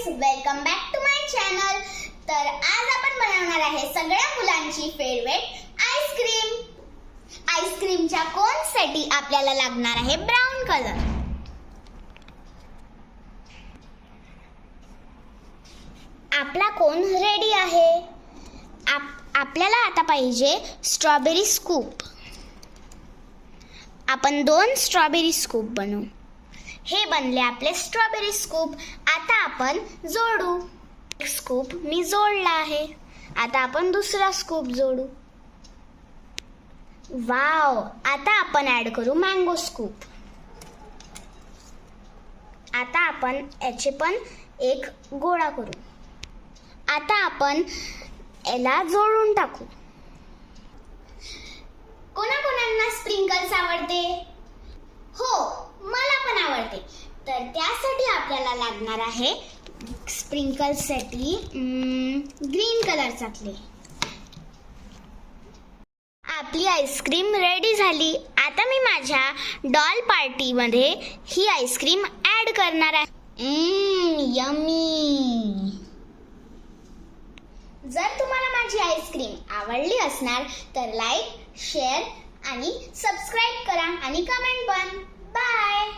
Welcome back to my channel. तर आज आपण बनवणार आहे सगळ्या मुलांची फेवरेट आईस्क्रीम. आईस्क्रीमच्या कोनसाठी आपल्याला लागणार आहे ब्राऊन कलर. आपला कोन रेडी आहे. आपल्याला आता पाहिजे स्ट्रॉबेरी स्कूप. आपण 2 स्ट्रॉबेरी स्कूप बनवू. हे बनले आपले स्ट्रॉबेरी स्कूप. आता आपण जोडू. एक स्कूप मी जोडला आहे. आता आपण दुसरा स्कूप जोडू. वाव. आता आपण ऍड करू मँगो स्कूप. आता आपण याचे पण एक गोळा करू. आता आपण याला जोडून टाकू. कोणाकोणांना स्प्रिंकल्स आवडते? हो, मला पण आवडते. तर त्यासाठी आपल्याला लागणार आहे स्प्रिंकल्ससाठी ग्रीन कलरचा क्ले. आपली आईस्क्रीम रेडी झाली. आता मी माझ्या डॉल पार्टीमध्ये ही आईस्क्रीम ॲड करणार आहे. यम्मी. जर तुम्हाला माझी आईस्क्रीम आवडली असणार तर लाईक, शेअर आणि सबस्क्राईब करा आणि कमेंट पण. बाय.